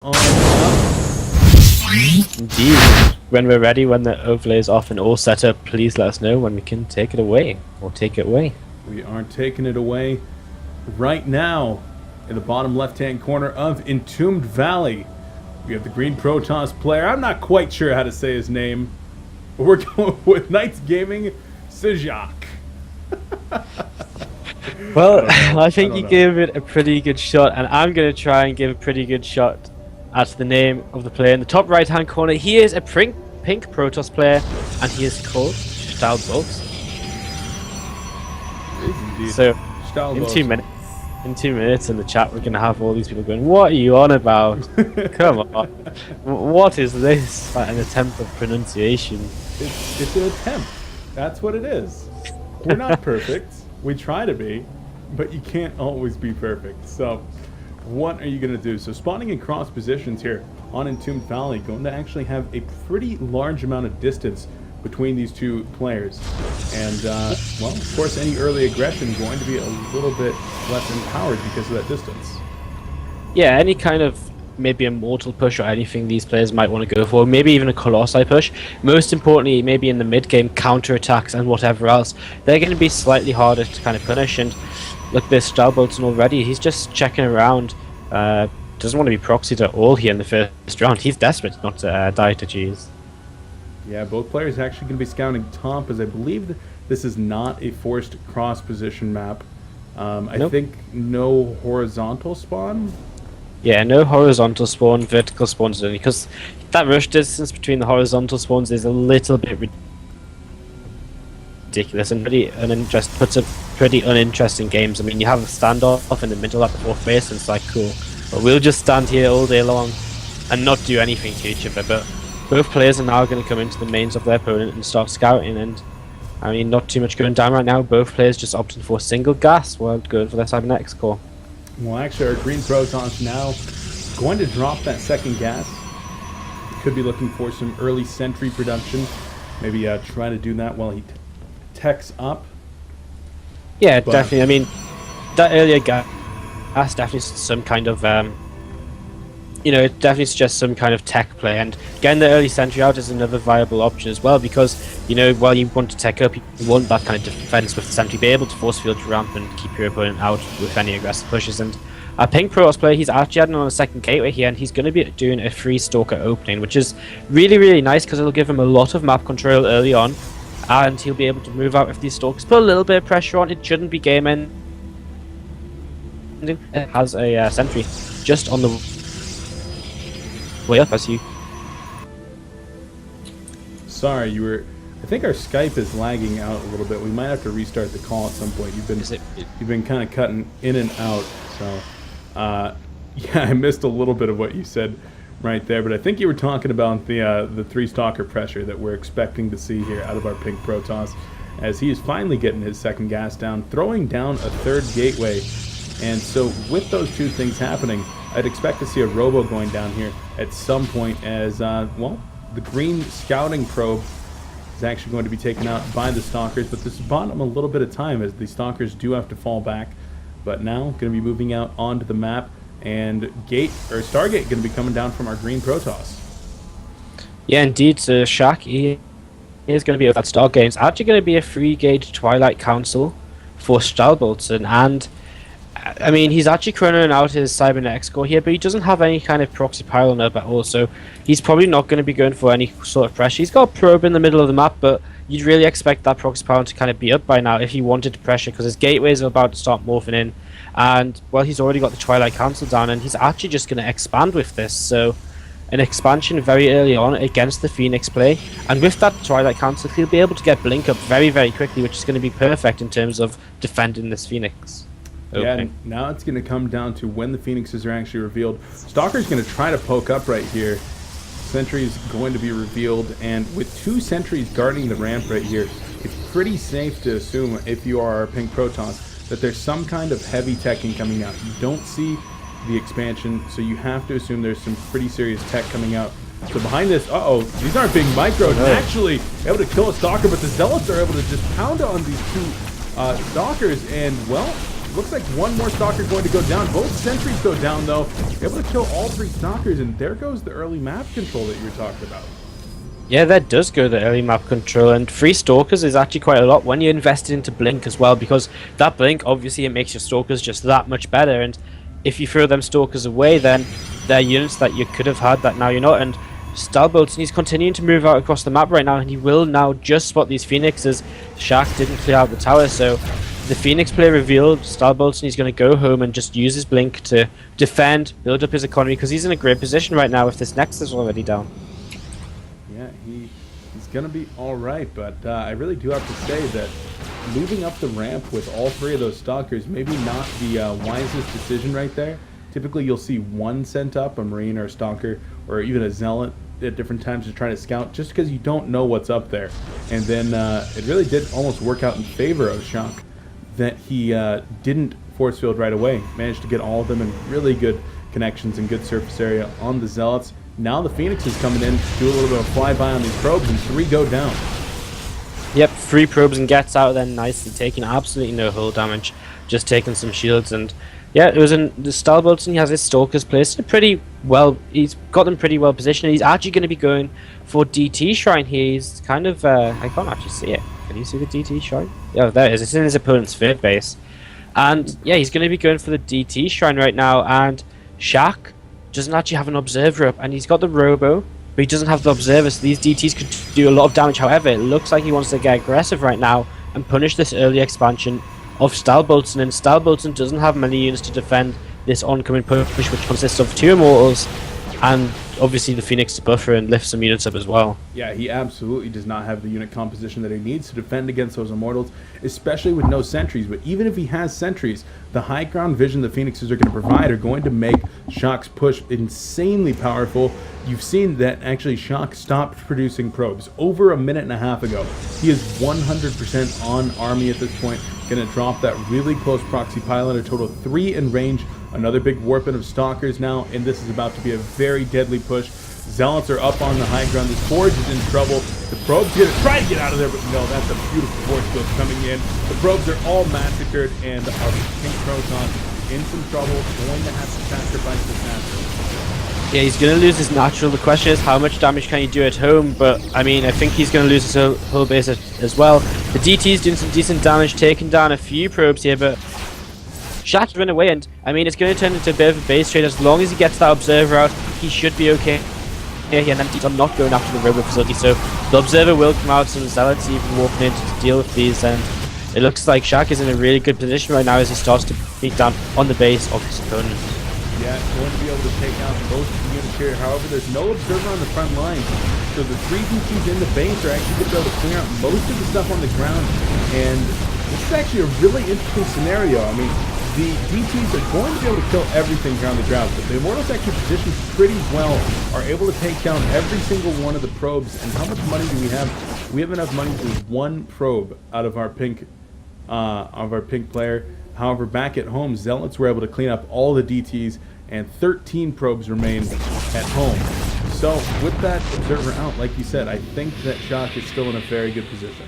On up. Indeed. When we're ready, when the overlay is off and all set up, please let us know when we can take it away. Or take it away. We are taking it away right now. In the bottom left-hand corner of Entombed Valley, we have the green Protoss player. I'm not quite sure how to say his name. But we're going with Knights Gaming, Sjaak. Well, I think you gave it a pretty good shot, and I'm going to try and give a pretty good shot at the name of the player. In the top right-hand corner, he is a pink Protoss player, and he is called Stahlbolzen. So, in 2 minutes in the chat, we're going to have all these people going, "What are you on about? Come on. What is this?" Like an attempt of pronunciation. It's an attempt. That's what it is. We're not perfect. We try to be, but you can't always be perfect. So, what are you going to do? So, spawning in cross positions here on Entombed Valley, going to actually have a pretty large amount of distance between these two players. And, well, of course, any early aggression going to be a little bit less empowered because of that distance. Yeah, any kind of maybe a mortal push or anything these players might want to go for, maybe even a Colossi push. Most importantly, maybe in the mid-game, counter-attacks and whatever else, they're going to be slightly harder to kind of punish. And look, there's Stahlbolzen already. He's just checking around. Doesn't want to be proxied at all here in the first round. He's desperate not to die to G's. Yeah, both players actually going to be scouting top, as I believe this is not a forced cross-position map. I think no horizontal spawn. Yeah, no horizontal spawn, vertical spawns only, because that rush distance between the horizontal spawns is a little bit ridiculous and pretty uninteresting. Puts up pretty uninteresting games. I mean, you have a standoff in the middle at the fourth base, and it's like, cool. But we'll just stand here all day long and not do anything to each other. But both players are now going to come into the mains of their opponent and start scouting. And I mean, not too much going down right now. Both players just opting for single gas while going for their Cybernetics core. Well, actually, our green Protoss now going to drop that second gas. Could be looking for some early sentry production. Maybe try to do that while he techs up. Yeah, definitely. I mean, that earlier gas definitely some kind of, you know, it definitely suggests some kind of tech play. And getting the early sentry out is another viable option as well, because, you know, while you want to tech up, you want that kind of defense with the sentry, be able to force field your ramp and keep your opponent out with any aggressive pushes. And our pink Protoss player, he's actually adding on a second gateway here, and he's going to be doing a free stalker opening, which is really, really nice because it'll give him a lot of map control early on, and he'll be able to move out if these stalkers put a little bit of pressure on. It shouldn't be game ending. It has a sentry just on the way up as you. Sorry, you were. I think our Skype is lagging out a little bit. We might have to restart the call at some point. You've been kind of cutting in and out. So, yeah, I missed a little bit of what you said right there. But I think you were talking about the three stalker pressure that we're expecting to see here out of our pink Protoss, as he is finally getting his second gas down, throwing down a third gateway. And so with those two things happening, I'd expect to see a robo going down here at some point, as, well, the green scouting probe is actually going to be taken out by the stalkers, but this has bought them a little bit of time, as the stalkers do have to fall back. But now going to be moving out onto the map, and Stargate going to be coming down from our green Protoss. Yeah, indeed. So Sjaak, he is going to be with that Stargate. It's actually going to be a free gauge Twilight Council for Stahlbolzen, and I mean, he's actually chronoing out his Cybernetics core here, but he doesn't have any kind of proxy pylon up at all, so he's probably not going to be going for any sort of pressure. He's got a probe in the middle of the map, but you'd really expect that proxy pylon to kind of be up by now if he wanted to pressure, because his gateways are about to start morphing in. And, well, he's already got the Twilight Council down, and he's actually just going to expand with this. So, an expansion very early on against the Phoenix play. And with that Twilight Council, he'll be able to get Blink up very, very quickly, which is going to be perfect in terms of defending this Phoenix. Yeah, now it's going to come down to when the Phoenixes are actually revealed. Stalker's going to try to poke up right here. Sentry's going to be revealed, and with two sentries guarding the ramp right here, it's pretty safe to assume, if you are our pink Protoss, that there's some kind of heavy teching coming out. You don't see the expansion, so you have to assume there's some pretty serious tech coming out. So behind this, these aren't being microed. Actually able to kill a stalker, but the Zealots are able to just pound on these two stalkers, and, well, Looks like one more Stalker going to go down. Both sentries go down, though. Able to kill all 3 Stalkers, and there goes the early map control that you were talking about. Yeah, that does go the early map control, and 3 Stalkers is actually quite a lot when you invest into Blink as well, because that Blink, obviously, it makes your Stalkers just that much better, and if you throw them Stalkers away, then they're units that you could have had that now you're not, and Stahlbolzen, he's continuing to move out across the map right now, and he will now just spot these Phoenixes. Sjaak didn't clear out the tower, so the Phoenix play revealed Stahlbolzen, he's going to go home and just use his Blink to defend, build up his economy, because he's in a great position right now if this Nexus is already down. Yeah, he's going to be alright, but I really do have to say that moving up the ramp with all 3 of those Stalkers, maybe not the wisest decision right there. Typically, you'll see one sent up, a Marine or a Stalker, or even a Zealot at different times to try to scout, just because you don't know what's up there. And then it really did almost work out in favor of Sjaak that he didn't force field right away. Managed to get all of them in really good connections and good surface area on the Zealots. Now the Phoenix is coming in, do a little bit of flyby on these probes, and 3 go down. Yep, 3 probes and gets out of there nicely, taking absolutely no hull damage, just taking some shields. And yeah, it was in the Stahlbolzen. He has his Stalkers placed pretty well. He's got them pretty well positioned. He's actually going to be going for DT Shrine here. He's kind of I can't actually see it. Can you see the DT Shrine? Yeah, there it is. It's in his opponent's third base. And yeah, he's going to be going for the DT Shrine right now. And Sjaak doesn't actually have an observer up, and he's got the Robo, but he doesn't have the observer, so these DTs could do a lot of damage. However, it looks like he wants to get aggressive right now and punish this early expansion of Stahlbolzen, and Stahlbolzen doesn't have many units to defend this oncoming push, which consists of 2 Immortals and obviously the Phoenix to buffer and lift some units up as well. Yeah, he absolutely does not have the unit composition that he needs to defend against those Immortals, especially with no sentries. But even if he has sentries, the high ground vision the Phoenixes are going to provide are going to make Sjaak's push insanely powerful. You've seen that actually Sjaak stopped producing probes over a minute and a half ago. He is 100% on army at this point. Going to drop that really close proxy pylon, a total of 3 in range. Another big warping of Stalkers now, and this is about to be a very deadly push. Zealots are up on the high ground. This Forge is in trouble. The probes going to try to get out of there, but no, that's a beautiful Force field coming in. The probes are all massacred, and our Pink Proton in some trouble, going to have to sacrifice this natural. Yeah, he's going to lose his natural. The question is, how much damage can he do at home? But, I mean, I think he's going to lose his whole base as well. The DT's doing some decent damage, taking down a few probes here, but Sjaak's run away, and, I mean, it's going to turn into a bit of a base trade. As long as he gets that Observer out, he should be okay. Yeah, and then DT's not going after the Robo facility, so the Observer will come out, so the Zealots even walking in to deal with these, and it looks like Sjaak is in a really good position right now as he starts to beat down on the base of his opponent. Yeah, going to be able to take out most of the units here. However, there's no observer on the front line, so the 3 DTs in the base are actually going to be able to clear out most of the stuff on the ground. And this is actually a really interesting scenario. I mean, the DTs are going to be able to kill everything here on the ground, but the Immortals actually positioned pretty well, are able to take down every single one of the probes. And how much money do we have? We have enough money for 1 probe out of our pink player. However, back at home, Zealots were able to clean up all the DTs, and 13 probes remain at home. So, with that observer out, like you said, I think that Sjaak is still in a very good position.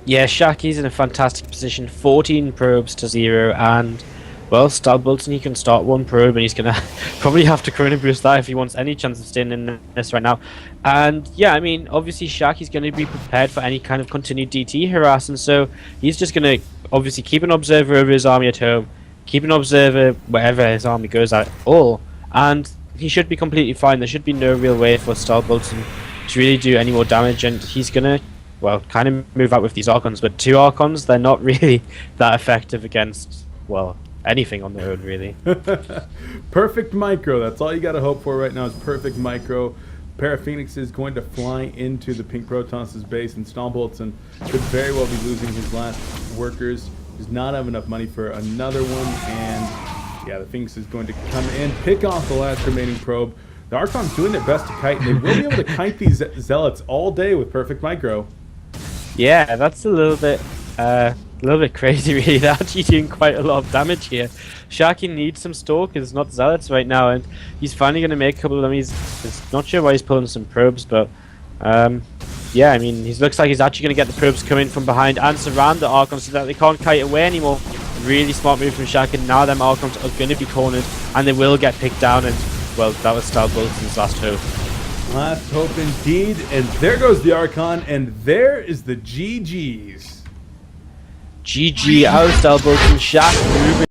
Yeah, Sjaak is in a fantastic position. 14 probes to 0, and, well, Stahlbolzen, he can start 1 probe, and he's going to probably have to Chrono Boost that if he wants any chance of staying in this right now. And, yeah, I mean, obviously Sjaak is going to be prepared for any kind of continued DT harass, and so he's just going to obviously keep an observer over his army at home, keep an observer wherever his army goes at all, and he should be completely fine. There should be no real way for Stahlbolzen to really do any more damage, and he's gonna, well, kind of move out with these Archons, but 2 Archons, they're not really that effective against, well, anything on their own, really. Perfect micro, that's all you gotta hope for right now is perfect micro. Pair of Phoenixes going to fly into the Pink Protons' base, and Stahlbolzen could very well be losing his last workers. Does not have enough money for another one, and yeah, the Phoenix is going to come in, pick off the last remaining probe. The Archon's doing their best to kite, and they will be able to kite these Zealots all day with perfect micro. Yeah, that's a little bit crazy, really. They're actually doing quite a lot of damage here. Sjaak needs some Stalkers, not Zealots right now, and he's finally going to make a couple of them. He's not sure why he's pulling some probes, but yeah, I mean, he looks like he's actually going to get the probes coming from behind and surround the Archon so that they can't kite away anymore. Really smart move from Sjaak, and now them Archons are going to be cornered, and they will get picked down, and, well, that was Stahlbolzen's last hope. Last hope indeed, and there goes the Archon, and there is the GG's. GG out of Stahlbolzen. Sjaak moving